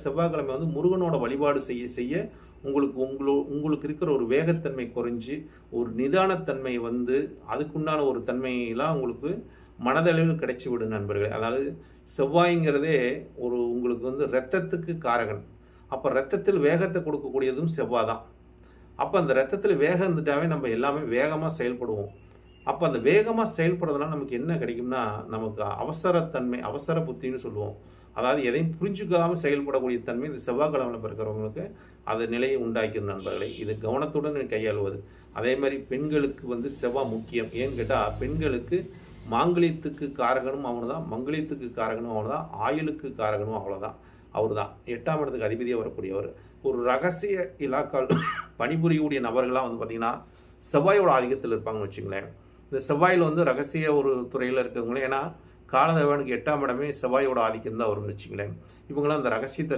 செவ்வாய்க்கிழமை வந்து முருகனோட வழிபாடு செய்ய செய்ய உங்களுக்கு இருக்கிற ஒரு வேகத்தன்மை குறைஞ்சு, ஒரு நிதானத்தன்மை வந்து அதுக்குண்டான ஒரு தன்மையெல்லாம் உங்களுக்கு மனதளவில் கிடைச்சி விடும் நண்பர்களே. அதாவது செவ்வாய்ங்கிறதே உங்களுக்கு வந்து இரத்தத்துக்கு காரகன். அப்ப இரத்தத்தில் வேகத்த கொடுக்கக்கூடியதும் செவ்வாய் தான். அப்ப அந்த இரத்தத்தில் வேகம் இருந்துட்டாவே நம்ம எல்லாமே வேகமா செயல்படுவோம். அப்ப அந்த வேகமா செயல்படுறதுனால நமக்கு என்ன கிடைக்கும்னா, நமக்கு அவசரத்தன்மை, அவசர புத்தின்னு சொல்லுவோம். அதாவது எதையும் புரிஞ்சுக்காம செயல்படக்கூடிய தன்மை இந்த செவ்வாய்க்கிழமையில பிறக்கிறவங்களுக்கு அது நிலையை உண்டாக்கிடும் நண்பர்களே. இது கவனத்துடன் கையாளுவது. அதே மாரி பெண்களுக்கு வந்து செவ்வாய் முக்கியம். ஏன்னு கேட்டா, பெண்களுக்கு மாங்கல்யத்துக்கு காரகனும் அவனுதான், மங்கல்யத்துக்கு காரகனும் அவனுதான், ஆயுளுக்கு காரகனும் அவ்வளோதான். அவர்தான் 8ஆம் இடத்துக்கு அதிபதியா வரக்கூடியவர். ஒரு ரகசிய இலாக்கால் பணிபுரியக்கூடிய நபர்கள்லாம் வந்து பார்த்தீங்கன்னா, செவ்வாயோட ஆதிக்கத்தில் இருப்பாங்கன்னு வச்சுங்களேன். இந்த செவ்வாயில் வந்து ரகசிய ஒரு துறையில் இருக்கிறவங்களே, ஏன்னா காலதேவனுக்கு 8ஆம் இடமே செவ்வாயோட ஆதிக்கம் தான் வரும்னு வச்சுங்களேன். இவங்களாம் அந்த ரகசியத்தை